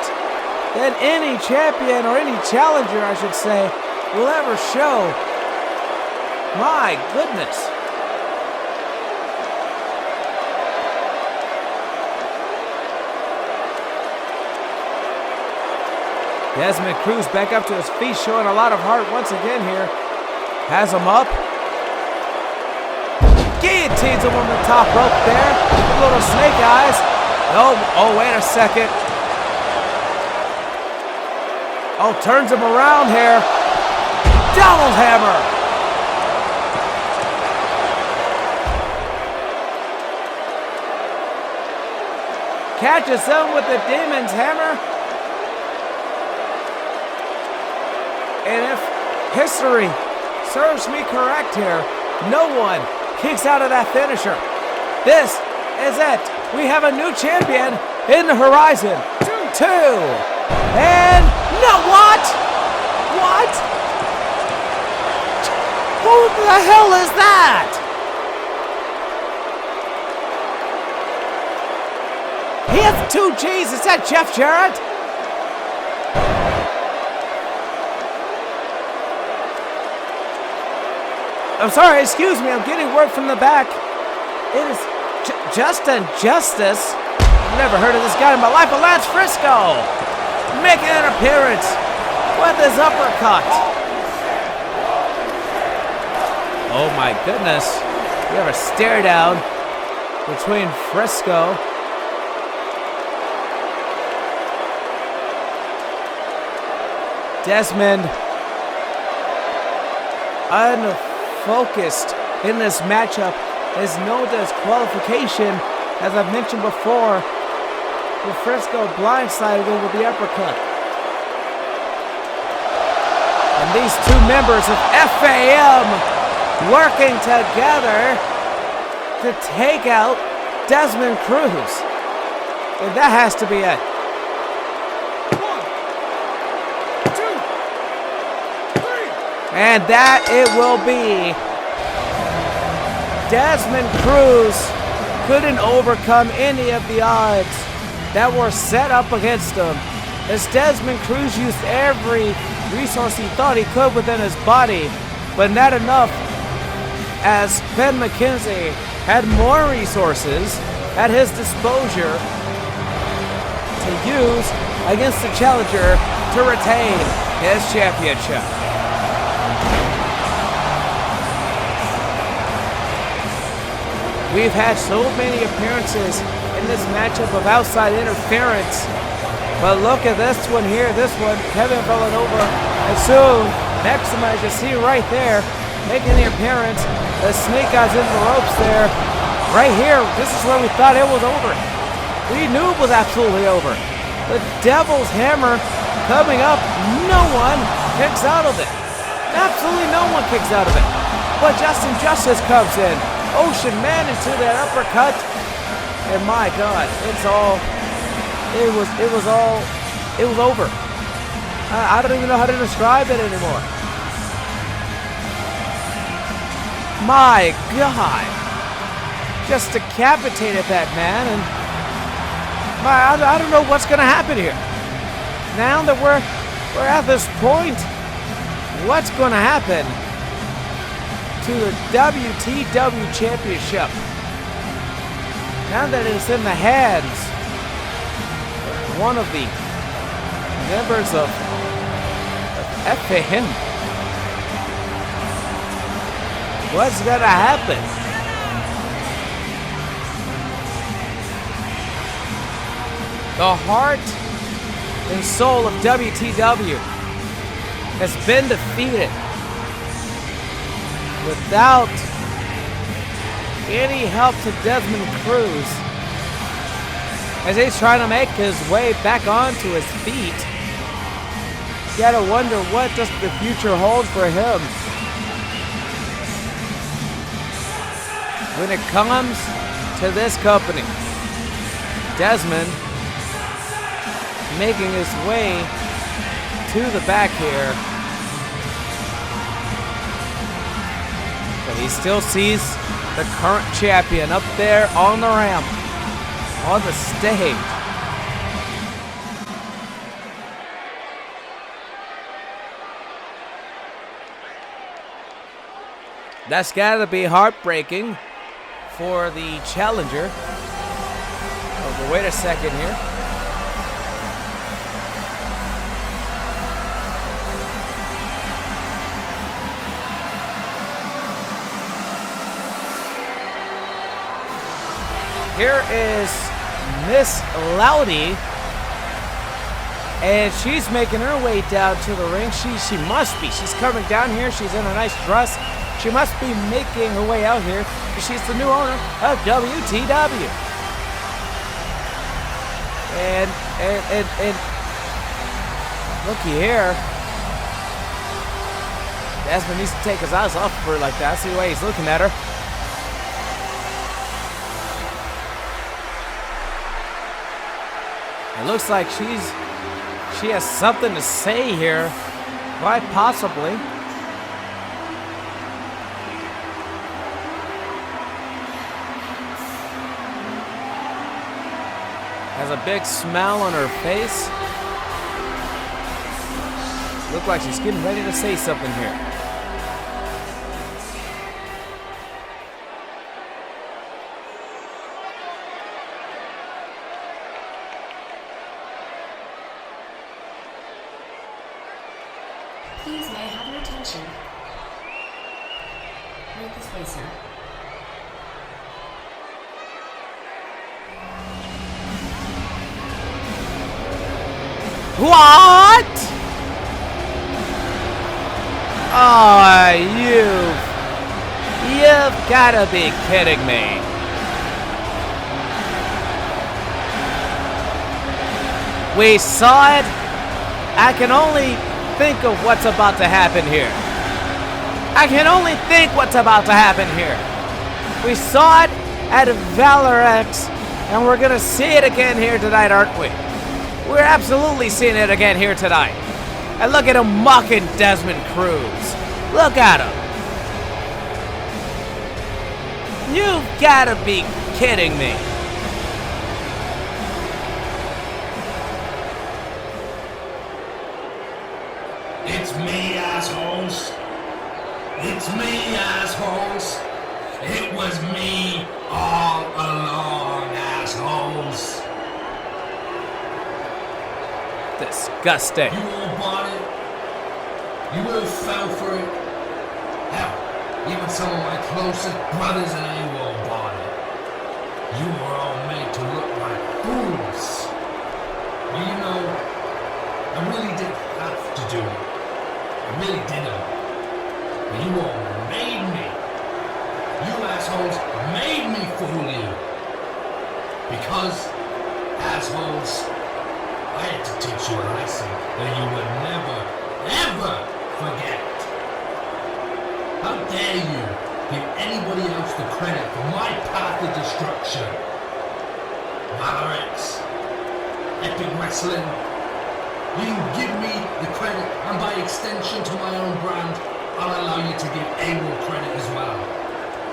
than any champion, or any challenger, I should say, will ever show. My goodness. Desmond Cruz back up to his feet, showing a lot of heart once again here. Has him up. Guillotines him on the top rope there. A little snake eyes. Oh, wait a second. Oh, turns him around here. Double hammer. Catches him with the Demon's Hammer. And if history serves me correct here, no one kicks out of that finisher. This is it. We have a new champion in the horizon. Two. And no, what? What? Who the hell is that? He has two G's. Is that Jeff Jarrett? I'm sorry, excuse me, I'm getting word from the back. It is Justin Justice. I've never heard of this guy in my life, but Lance Frisco making an appearance with his uppercut. Oh my goodness. We have a stare down between Frisco . Desmond unfocused in this matchup. There's no disqualification, as I've mentioned before. With Frisco blindsided him with the uppercut. And these two members of FAM working together to take out Desmond Cruz. And that has to be it. 1, 2, 3. And that it will be. Desmond Cruz couldn't overcome any of the odds that were set up against him, as Desmond Cruz used every resource he thought he could within his body, but not enough, as Ben McKenzie had more resources at his disposal fuse against the challenger to retain his championship. We've had so many appearances in this matchup of outside interference, but look at this one here, this one, Kevin Villanova, and soon, next one, as you see right there, making the appearance, the snake eyes in the ropes there. Right here, this is where we thought it was over. We knew it was absolutely over. The Devil's Hammer coming up, no one kicks out of it. Absolutely no one kicks out of it. But Justin Justice comes in. Ocean Man into that uppercut. And my God, it was over. I don't even know how to describe it anymore. My God. Just decapitated that man, and I don't know what's going to happen here. Now that we're at this point, what's going to happen to the WTW Championship? Now that it's in the hands of one of the members of FAN, what's going to happen? The heart and soul of WTW has been defeated without any help to Desmond Cruz as he's trying to make his way back onto his feet. You gotta wonder what does the future hold for him when it comes to this company. Desmond making his way to the back here, but he still sees the current champion up there on the ramp, on the stage. That's gotta be heartbreaking for the challenger. Oh, but wait a second here. Here is Miss Loudy, and she's making her way down to the ring. She must be. She's coming down here. She's in a nice dress. She must be making her way out here because she's the new owner of WTW. And looky here. Desmond needs to take his eyes off of her like that. See the way he's looking at her. It looks like she has something to say here, quite possibly. Has a big smile on her face. Looks like she's getting ready to say something here. Please, may I have your attention? Right this way, sir. What? Oh, you've gotta be kidding me. We saw it. I can only think of what's about to happen here. I can only think what's about to happen here. We saw it at Valor X, and we're gonna see it again here tonight, aren't we? We're absolutely seeing it again here tonight. And look at him mocking Desmond Cruz. Look at him. You've gotta be kidding me. It's me, assholes. It's me, assholes. It was me all along, assholes. disgusting. You all bought it. You all fell for it. Hell, even some of my closest brothers and AWOL bought it. You were all made to look like fools. Well, you know, I really didn't have to do it. I really didn't. But you all made me. You assholes made me fool you. Because, assholes, I had to teach you a lesson that you would never, ever forget. How dare you give anybody else the credit for my path of destruction? Valorex, Epic Wrestling, you can give me the credit, and by extension to my own brand, I'll allow you to give AWOL credit as well.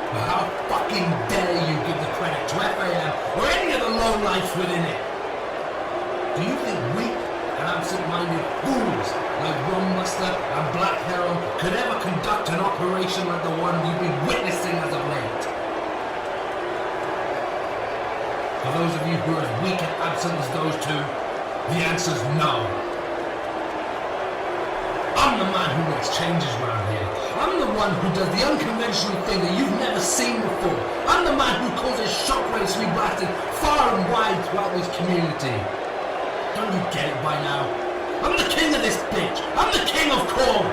But how fucking dare you give the credit to FAM or any of the lowlifes within it? Do you think weak and absent-minded fools like Rumbuster and Black Heron could ever conduct an operation like the one you've been witnessing as of late? For those of you who are as weak and absent as those two, the answer's no. I'm the man who makes changes around here. I'm the one who does the unconventional thing that you've never seen before. I'm the man who causes shockwaves to be blasted far and wide throughout this community. Don't you get it by now? I'm the king of this bitch. I'm the king of Korn.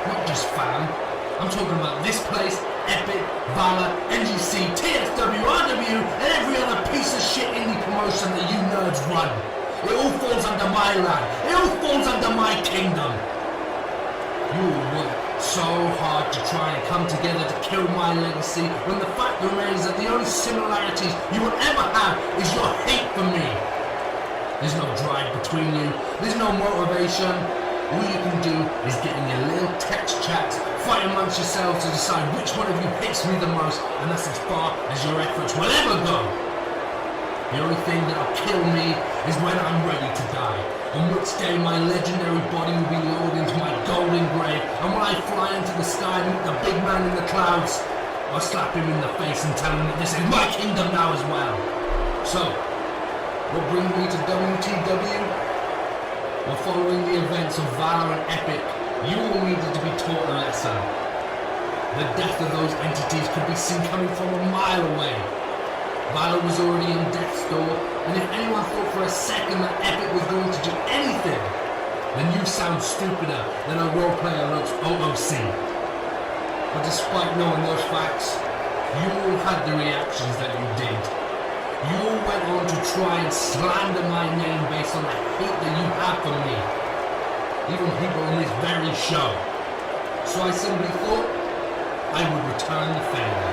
Not just fam. I'm talking about this place, Epic, Valor, NGC, TSW, RW, and every other piece of shit indie promotion that you nerds run. It all falls under my land. It all falls under my kingdom. You all work so hard to try and come together to kill my legacy when the fact remains that the only similarities you will ever have is your hate for me. There's no drive between you. There's no motivation. All you can do is get in your little text chats, fight amongst yourselves to decide which one of you hates me the most, and that's as far as your efforts will ever go. The only thing that'll kill me is when I'm ready to die, on which day my legendary body will be lowered into my golden grave, and when I fly into the sky and meet the big man in the clouds, I'll slap him in the face and tell him that this is my kingdom now as well. So, what brings me to WTW? Well, following the events of Valor and Epic, you all needed to be taught a lesson. The death of those entities could be seen coming from a mile away. Valor was already in death's door, and if anyone thought for a second that Epic was going to do anything, then you sound stupider than a role player looks OOC. But despite knowing those facts, you all had the reactions that you did. You all went on to try and slander my name based on the hate that you have for me. Even people on this very show. So I simply thought I would return the favor.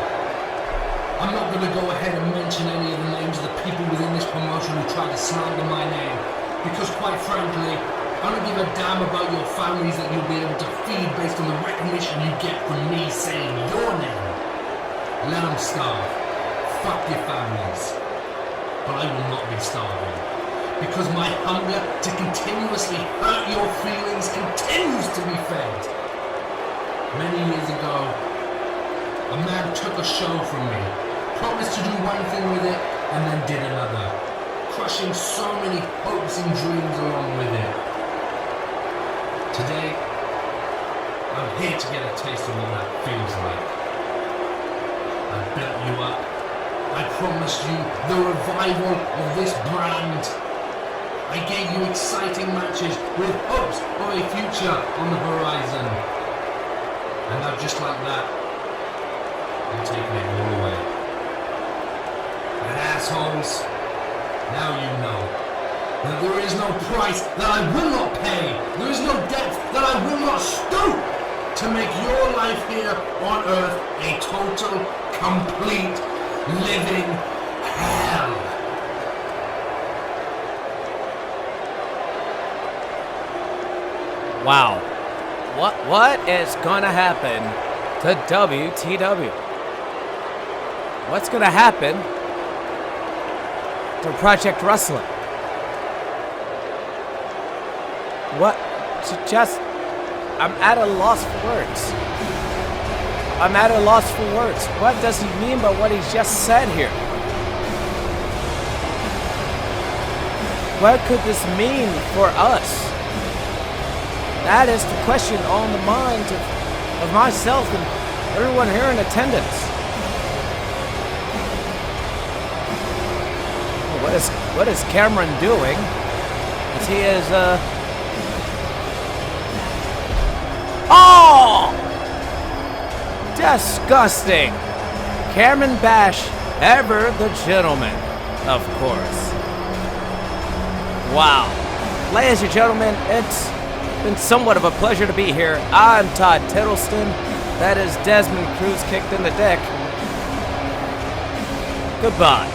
I'm not going to go ahead and mention any of the names of the people within this promotion who tried to slander my name, because quite frankly, I don't give a damn about your families that you'll be able to feed based on the recognition you get from me saying your name. Let them starve. Fuck your families. But I will not be starving, because my hunger to continuously hurt your feelings continues to be fed. Many years ago, a man took a show from me, promised to do one thing with it, and then did another, crushing so many hopes and dreams along with it. Today, I'm here to get a taste of what that feels like. I built you up. I promised you the revival of this brand. I gave you exciting matches with hopes of a future on the horizon. And now just like that, I'm taking it all away. And assholes, now you know that there is no price that I will not pay. There is no depth that I will not stoop to make your life here on Earth a total, complete, living hell. Wow. What is gonna happen to WTW? What's gonna happen to Project Wrestling? What? I'm at a loss for words. I'm at a loss for words. What does he mean by what he's just said here? what could this mean for us? That is the question on the minds of myself and everyone here in attendance. What is Cameron doing? As he is, Oh! Disgusting! Cameron Bash, ever the gentleman, of course. Wow. Ladies and gentlemen, it's been somewhat of a pleasure to be here. I'm Todd Tiddleston. That is Desmond Cruz kicked in the dick. Goodbye.